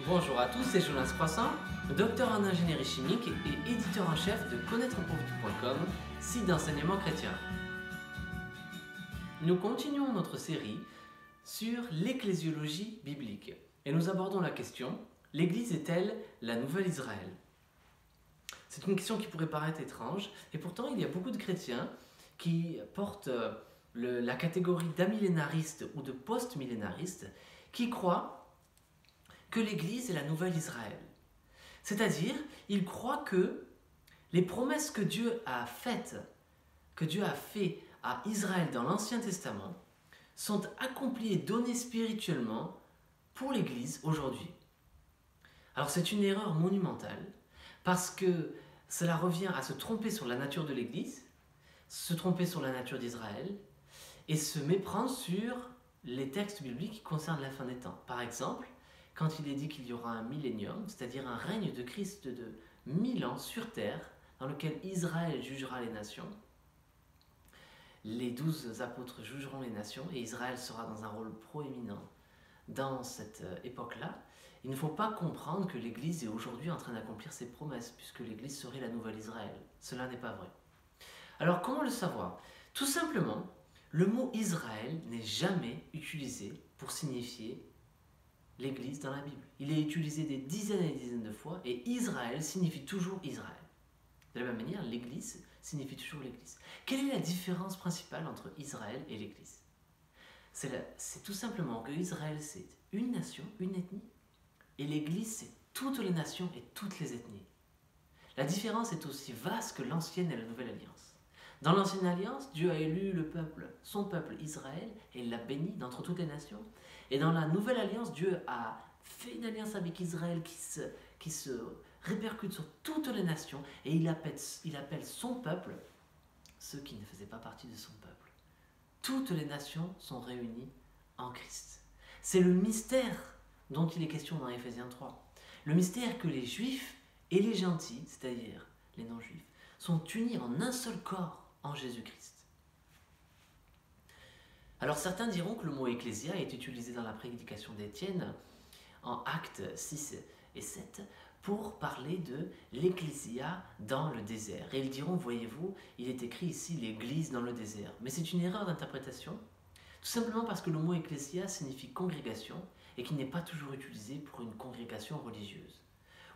Bonjour à tous, c'est Jonas Croissant, docteur en ingénierie chimique et éditeur en chef de connaîtrepourvtout.com, site d'enseignement chrétien. Nous continuons notre série sur l'ecclésiologie biblique et nous abordons la question: l'Église est-elle la nouvelle Israël? C'est une question qui pourrait paraître étrange et pourtant il y a beaucoup de chrétiens qui portent la catégorie d'amillénaristes ou de post-millénaristes qui croient que l'Église est la nouvelle Israël. C'est-à-dire, ils croient que les promesses que Dieu a faites, que Dieu a fait à Israël dans l'Ancien Testament, sont accomplies et données spirituellement pour l'Église aujourd'hui. Alors c'est une erreur monumentale, parce que cela revient à se tromper sur la nature de l'Église, se tromper sur la nature d'Israël, et se méprendre sur les textes bibliques qui concernent la fin des temps. Par exemple, quand il est dit qu'il y aura un millénium, c'est-à-dire un règne de Christ de 1000 ans sur terre, dans lequel Israël jugera les nations, les 12 apôtres jugeront les nations, et Israël sera dans un rôle proéminent dans cette époque-là, il ne faut pas comprendre que l'Église est aujourd'hui en train d'accomplir ses promesses, puisque l'Église serait la nouvelle Israël. Cela n'est pas vrai. Alors comment le savoir? Tout simplement, le mot Israël n'est jamais utilisé pour signifier l'Église dans la Bible. Il est utilisé des dizaines et des dizaines de fois et Israël signifie toujours Israël. De la même manière, l'Église signifie toujours l'Église. Quelle est la différence principale entre Israël et l'Église? C'est tout simplement que Israël c'est une nation, une ethnie, et l'Église c'est toutes les nations et toutes les ethnies. La différence est aussi vaste que l'ancienne et la nouvelle alliance. Dans l'ancienne alliance, Dieu a élu le peuple, son peuple Israël, et il l'a béni d'entre toutes les nations. Et dans la nouvelle alliance, Dieu a fait une alliance avec Israël qui se répercute sur toutes les nations, et il appelle son peuple ceux qui ne faisaient pas partie de son peuple. Toutes les nations sont réunies en Christ. C'est le mystère dont il est question dans Éphésiens 3. Le mystère que les Juifs et les gentils, c'est-à-dire les non-Juifs, sont unis en un seul corps en Jésus-Christ. Alors certains diront que le mot ecclésia est utilisé dans la prédication d'Étienne en Actes 6 et 7 pour parler de l'ecclésia dans le désert. Et ils diront, voyez-vous, il est écrit ici l'église dans le désert. Mais c'est une erreur d'interprétation, tout simplement parce que le mot ecclésia signifie congrégation et qui n'est pas toujours utilisé pour une congrégation religieuse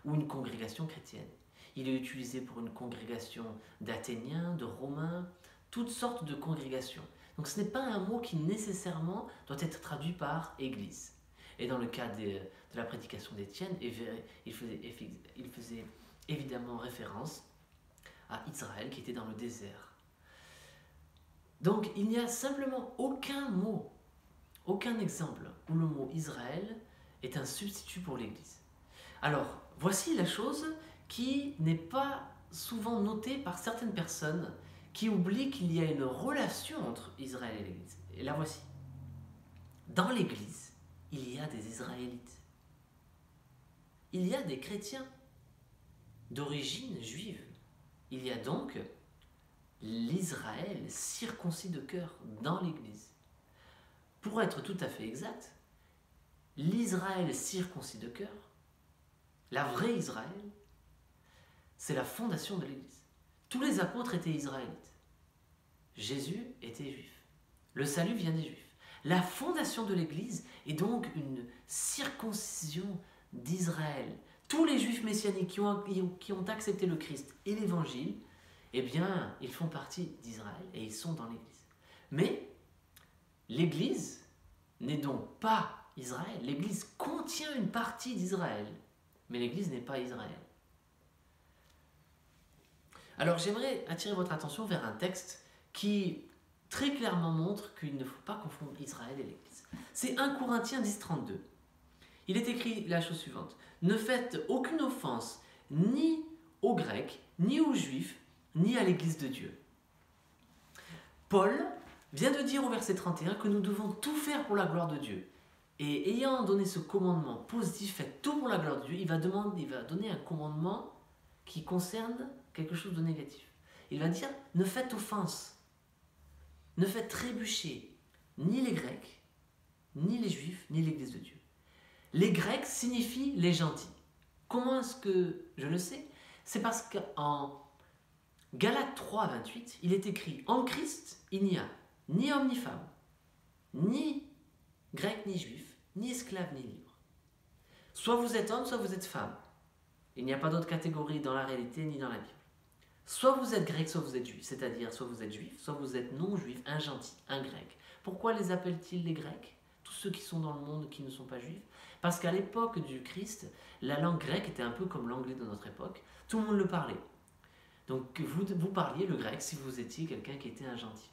ou une congrégation chrétienne. Il est utilisé pour une congrégation d'Athéniens, de Romains, toutes sortes de congrégations. Donc ce n'est pas un mot qui nécessairement doit être traduit par église. Et dans le cas de la prédication d'Étienne, il faisait évidemment référence à Israël qui était dans le désert. Donc il n'y a simplement aucun mot, aucun exemple où le mot Israël est un substitut pour l'église. Alors voici la chose qui n'est pas souvent notée par certaines personnes qui oublient qu'il y a une relation entre Israël et l'Église. Et la voici. Dans l'Église, il y a des Israélites. Il y a des chrétiens d'origine juive. Il y a donc l'Israël circoncis de cœur dans l'Église. Pour être tout à fait exact, l'Israël circoncis de cœur, la vraie Israël, c'est la fondation de l'Église. Tous les apôtres étaient israélites. Jésus était juif. Le salut vient des juifs. La fondation de l'Église est donc une circoncision d'Israël. Tous les juifs messianiques qui ont accepté le Christ et l'Évangile, eh bien, ils font partie d'Israël et ils sont dans l'Église. Mais l'Église n'est donc pas Israël. L'Église contient une partie d'Israël, mais l'Église n'est pas Israël. Alors j'aimerais attirer votre attention vers un texte qui très clairement montre qu'il ne faut pas confondre Israël et l'Église. C'est 1 Corinthiens 10, 32. Il est écrit la chose suivante: ne faites aucune offense ni aux Grecs, ni aux Juifs, ni à l'Église de Dieu. Paul vient de dire au verset 31 que nous devons tout faire pour la gloire de Dieu. Et ayant donné ce commandement positif, faites tout pour la gloire de Dieu, il va donner un commandement qui concerne quelque chose de négatif. Il va dire, ne faites offense, ne faites trébucher ni les Grecs, ni les Juifs, ni l'Église de Dieu. Les Grecs signifient les gentils. Comment est-ce que je le sais? C'est parce qu'en Galates 3, 28, il est écrit: en Christ, il n'y a ni homme ni femme, ni grec ni juif, ni esclave ni libre. Soit vous êtes homme, soit vous êtes femme. Il n'y a pas d'autre catégorie dans la réalité ni dans la Bible. Soit vous êtes grec, soit vous êtes juif, c'est-à-dire soit vous êtes juif, soit vous êtes non-juif, un gentil, un grec. Pourquoi les appellent-ils les Grecs? Tous ceux qui sont dans le monde qui ne sont pas juifs? Parce qu'à l'époque du Christ, la langue grecque était un peu comme l'anglais de notre époque. Tout le monde le parlait. Donc vous parliez le grec si vous étiez quelqu'un qui était un gentil.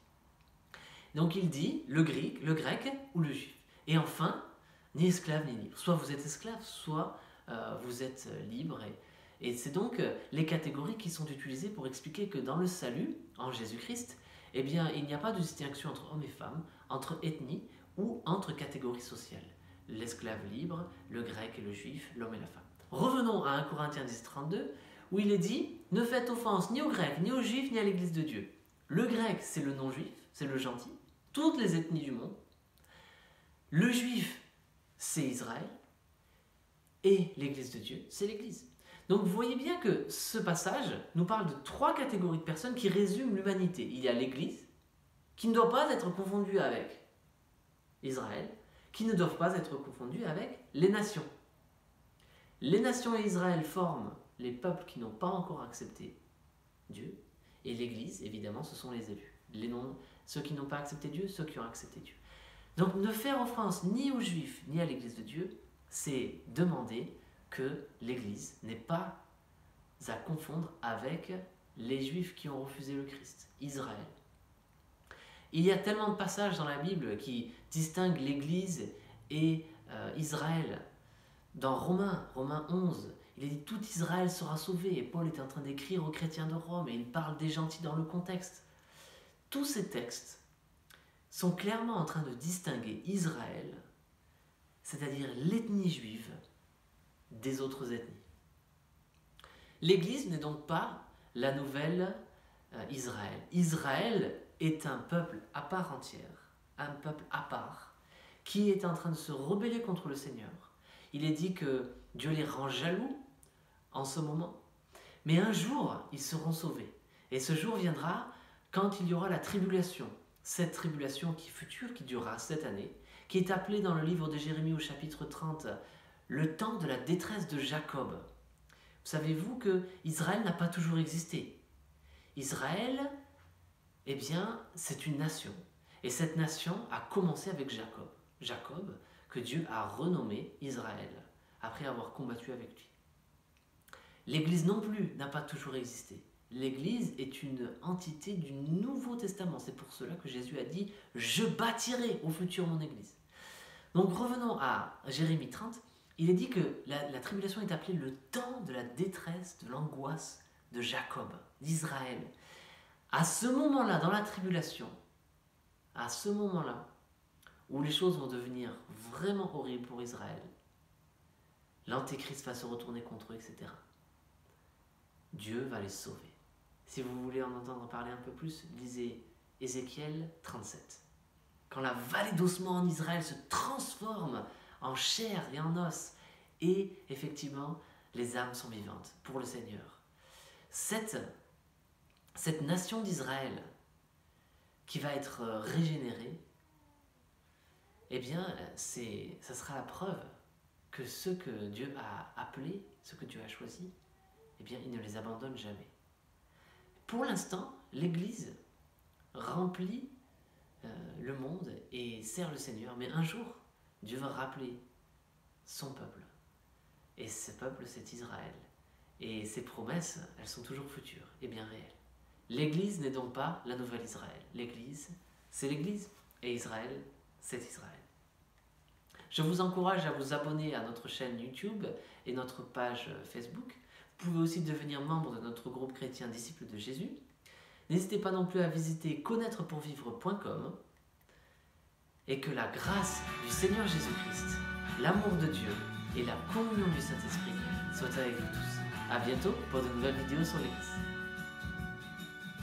Donc il dit le grec ou le juif. Et enfin, ni esclave ni libre. Soit vous êtes esclave, soit vous êtes libre. Et c'est donc les catégories qui sont utilisées pour expliquer que dans le salut, en Jésus-Christ, eh bien, il n'y a pas de distinction entre hommes et femmes, entre ethnies ou entre catégories sociales. L'esclave libre, le grec et le juif, l'homme et la femme. Revenons à 1 Corinthiens 10, 32, où il est dit « Ne faites offense ni aux Grecs, ni aux Juifs, ni à l'Église de Dieu. » Le grec, c'est le non-juif, c'est le gentil, toutes les ethnies du monde. Le juif, c'est Israël. Et l'Église de Dieu, c'est l'Église. Donc vous voyez bien que ce passage nous parle de 3 catégories de personnes qui résument l'humanité. Il y a l'Église, qui ne doit pas être confondue avec Israël, qui ne doivent pas être confondue avec les nations. Les nations et Israël forment les peuples qui n'ont pas encore accepté Dieu, et l'Église, évidemment, ce sont les élus. Ceux qui n'ont pas accepté Dieu, ceux qui ont accepté Dieu. Donc ne faire offense ni aux Juifs, ni à l'Église de Dieu, c'est demander que l'Église n'est pas à confondre avec les Juifs qui ont refusé le Christ, Israël. Il y a tellement de passages dans la Bible qui distinguent l'Église et Israël. Dans Romains 11, il est dit « Tout Israël sera sauvé » et Paul est en train d'écrire aux chrétiens de Rome et il parle des gentils dans le contexte. Tous ces textes sont clairement en train de distinguer Israël, c'est-à-dire l'ethnie juive, des autres ethnies. L'Église n'est donc pas la nouvelle Israël. Israël est un peuple à part entière, un peuple à part, qui est en train de se rebeller contre le Seigneur. Il est dit que Dieu les rend jaloux en ce moment, mais un jour, ils seront sauvés. Et ce jour viendra quand il y aura la tribulation, cette tribulation qui est future, qui durera 7 années, qui est appelée dans le livre de Jérémie au chapitre 30, le temps de la détresse de Jacob. Savez-vous que Israël n'a pas toujours existé? Israël, eh bien, c'est une nation. Et cette nation a commencé avec Jacob. Jacob, que Dieu a renommé Israël, après avoir combattu avec lui. L'Église non plus n'a pas toujours existé. L'Église est une entité du Nouveau Testament. C'est pour cela que Jésus a dit « Je bâtirai au futur mon Église ». Donc revenons à Jérémie 30. Il est dit que la tribulation est appelée le temps de la détresse, de l'angoisse de Jacob, d'Israël. À ce moment-là, dans la tribulation, à ce moment-là, où les choses vont devenir vraiment horribles pour Israël, l'Antéchrist va se retourner contre eux, etc. Dieu va les sauver. Si vous voulez en entendre parler un peu plus, lisez Ézéchiel 37. Quand la vallée d'ossements en Israël se transforme en chair et en os, et effectivement, les âmes sont vivantes pour le Seigneur. Cette nation d'Israël qui va être régénérée, eh bien, ça sera la preuve que ceux que Dieu a appelés, ceux que Dieu a choisis, eh bien, il ne les abandonne jamais. Pour l'instant, l'Église remplit le monde et sert le Seigneur, mais un jour, Dieu va rappeler son peuple. Et ce peuple, c'est Israël. Et ces promesses, elles sont toujours futures et bien réelles. L'Église n'est donc pas la nouvelle Israël. L'Église, c'est l'Église. Et Israël, c'est Israël. Je vous encourage à vous abonner à notre chaîne YouTube et notre page Facebook. Vous pouvez aussi devenir membre de notre groupe chrétien Disciples de Jésus. N'hésitez pas non plus à visiter connaîtrepourvivre.com et que la grâce du Seigneur Jésus-Christ, l'amour de Dieu et la communion du Saint-Esprit soient avec vous tous. A bientôt pour de nouvelles vidéos sur l'Église.